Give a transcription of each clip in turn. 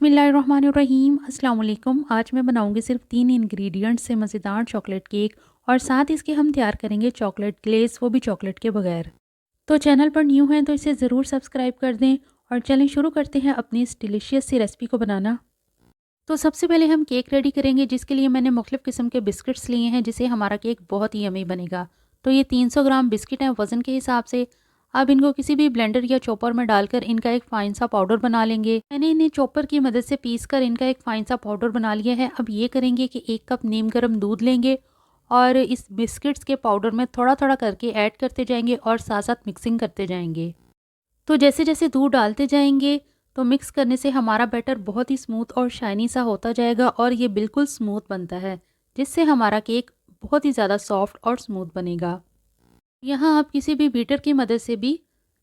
बिस्मिल्लाहिर्रहमानिर्रहीम अस्सलाम वालेकुम। आज मैं बनाऊंगी सिर्फ 3 इंग्रेडिएंट्स से मज़ेदार चॉकलेट केक और साथ इसके हम तैयार करेंगे चॉकलेट ग्लेज़, वो भी चॉकलेट के बगैर। तो चैनल पर न्यू हैं तो इसे ज़रूर सब्सक्राइब कर दें और चलें शुरू करते हैं अपनी इस डिलीशियस सी रेसिपी को बनाना। तो सबसे पहले हम केक रेडी करेंगे, जिसके लिए मैंने मुख्तलिफ़ किस्म के बिस्किट्स लिए हैं, जिससे हमारा केक बहुत ही यमी बनेगा। तो ये 300 ग्राम बिस्किट हैं वज़न के हिसाब से। अब इनको किसी भी ब्लेंडर या चॉपर में डालकर इनका एक फ़ाइन सा पाउडर बना लेंगे। मैंने इन्हें चॉपर की मदद से पीस कर इनका एक फ़ाइन सा पाउडर बना लिया है। अब ये करेंगे कि 1 कप नीम गर्म दूध लेंगे और इस बिस्किट्स के पाउडर में थोड़ा थोड़ा करके ऐड करते जाएंगे और साथ साथ मिक्सिंग करते जाएंगे। तो जैसे जैसे दूध डालते जाएंगे तो मिक्स करने से हमारा बैटर बहुत ही स्मूथ और शाइनी सा होता जाएगा और ये बिल्कुल स्मूथ बनता है, जिससे हमारा केक बहुत ही ज़्यादा सॉफ्ट और स्मूथ बनेगा। यहाँ आप किसी भी बीटर की मदद से भी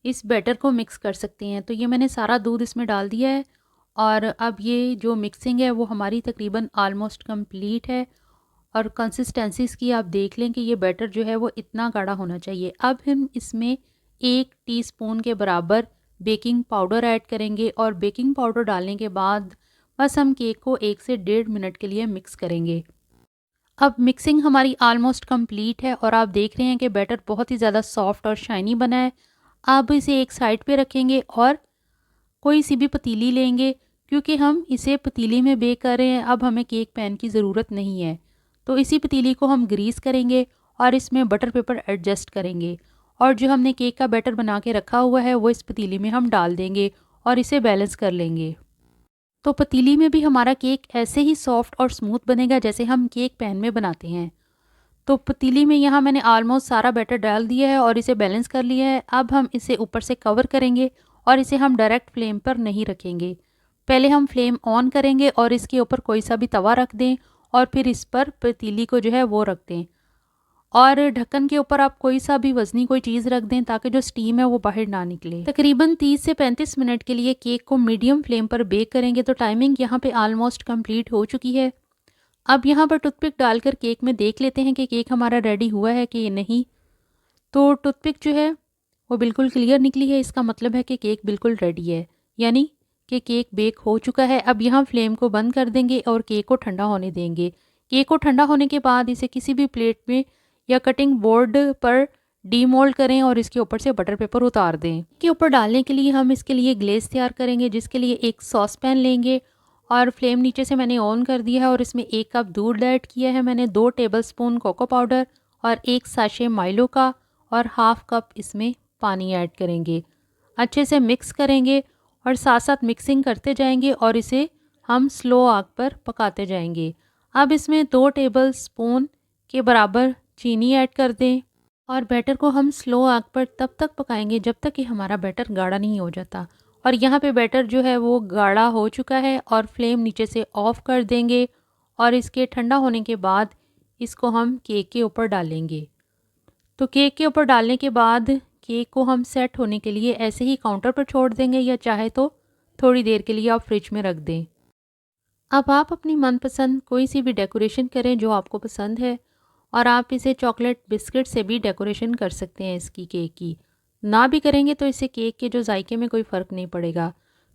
इस बैटर को मिक्स कर सकते हैं। तो ये मैंने सारा दूध इसमें डाल दिया है और अब ये जो मिक्सिंग है वो हमारी तकरीबन आलमोस्ट कंप्लीट है और कंसिस्टेंसी इसकी आप देख लें कि ये बैटर जो है वो इतना गाढ़ा होना चाहिए। अब हम इसमें 1 टीस्पून के बराबर बेकिंग पाउडर ऐड करेंगे और बेकिंग पाउडर डालने के बाद बस हम केक को 1 से 1.5 मिनट के लिए मिक्स करेंगे। अब मिक्सिंग हमारी आलमोस्ट कंप्लीट है और आप देख रहे हैं कि बैटर बहुत ही ज़्यादा सॉफ्ट और शाइनी बना है। अब इसे एक साइड पे रखेंगे और कोई सी भी पतीली लेंगे, क्योंकि हम इसे पतीली में बेक कर रहे हैं। अब हमें केक पैन की ज़रूरत नहीं है, तो इसी पतीली को हम ग्रीस करेंगे और इसमें बटर पेपर एडजस्ट करेंगे और जो हमने केक का बैटर बना के रखा हुआ है वो इस पतीली में हम डाल देंगे और इसे बैलेंस कर लेंगे। तो पतीली में भी हमारा केक ऐसे ही सॉफ्ट और स्मूथ बनेगा जैसे हम केक पैन में बनाते हैं। तो पतीली में यहाँ मैंने ऑलमोस्ट सारा बैटर डाल दिया है और इसे बैलेंस कर लिया है। अब हम इसे ऊपर से कवर करेंगे और इसे हम डायरेक्ट फ्लेम पर नहीं रखेंगे। पहले हम फ्लेम ऑन करेंगे और इसके ऊपर कोई सा भी तवा रख दें और फिर इस पर पतीली को जो है वो रख दें और ढक्कन के ऊपर आप कोई सा भी वज़नी कोई चीज़ रख दें ताकि जो स्टीम है वो बाहर ना निकले। तकरीबन 30 से 35 मिनट के लिए केक को मीडियम फ्लेम पर बेक करेंगे। तो टाइमिंग यहाँ पे ऑलमोस्ट कंप्लीट हो चुकी है। अब यहाँ पर टूथपिक डालकर केक में देख लेते हैं कि केक हमारा रेडी हुआ है कि नहीं। तो टूथपिक जो है वो बिल्कुल क्लियर निकली है, इसका मतलब है कि केक बिल्कुल रेडी है, यानी कि केक बेक हो चुका है। अब यहाँ फ्लेम को बंद कर देंगे और केक को ठंडा होने देंगे। केक को ठंडा होने के बाद इसे किसी भी प्लेट में या कटिंग बोर्ड पर डीमोल्ड करें और इसके ऊपर से बटर पेपर उतार दें। के ऊपर डालने के लिए हम इसके लिए ग्लेज तैयार करेंगे, जिसके लिए एक सॉस पैन लेंगे और फ्लेम नीचे से मैंने ऑन कर दिया है और इसमें 1 कप दूध ऐड किया है मैंने, 2 टेबलस्पून कोको पाउडर और 1 साशे माइलो का और हाफ कप इसमें पानी ऐड करेंगे। अच्छे से मिक्स करेंगे और साथ साथ मिक्सिंग करते जाएंगे और इसे हम स्लो आग पर पकाते जाएंगे। अब इसमें 2 टेबलस्पून के बराबर चीनी ऐड कर दें और बैटर को हम स्लो आग पर तब तक पकाएंगे जब तक कि हमारा बैटर गाढ़ा नहीं हो जाता। और यहाँ पे बैटर जो है वो गाढ़ा हो चुका है और फ्लेम नीचे से ऑफ कर देंगे और इसके ठंडा होने के बाद इसको हम केक के ऊपर डालेंगे। तो केक के ऊपर डालने के बाद केक को हम सेट होने के लिए ऐसे ही काउंटर पर छोड़ देंगे या चाहे तो थोड़ी देर के लिए आप फ्रिज में रख दें। अब आप अपनी मनपसंद कोई सी भी डेकोरेशन करें जो आपको पसंद है और आप इसे चॉकलेट बिस्किट से भी डेकोरेशन कर सकते हैं इसकी केक की। ना भी करेंगे तो इससे केक के जो जायके में कोई फ़र्क नहीं पड़ेगा।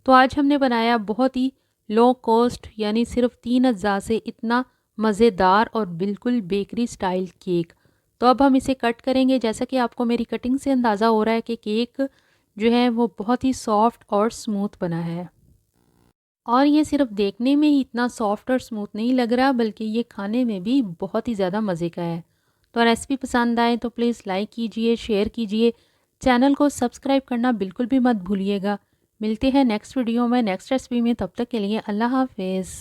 तो आज हमने बनाया बहुत ही लो कॉस्ट यानी सिर्फ 3 अज्जा से इतना मज़ेदार और बिल्कुल बेकरी स्टाइल केक। तो अब हम इसे कट करेंगे। जैसा कि आपको मेरी कटिंग से अंदाज़ा हो रहा है कि केक जो है वो बहुत ही सॉफ्ट और स्मूथ बना है और ये सिर्फ देखने में ही इतना सॉफ्ट और स्मूथ नहीं लग रहा, बल्कि ये खाने में भी बहुत ही ज़्यादा मज़े का है। तो रेसिपी पसंद आए तो प्लीज़ लाइक कीजिए, शेयर कीजिए, चैनल को सब्सक्राइब करना बिल्कुल भी मत भूलिएगा। मिलते हैं नेक्स्ट वीडियो में नेक्स्ट रेसिपी में, तब तक के लिए अल्लाह हाफिज़।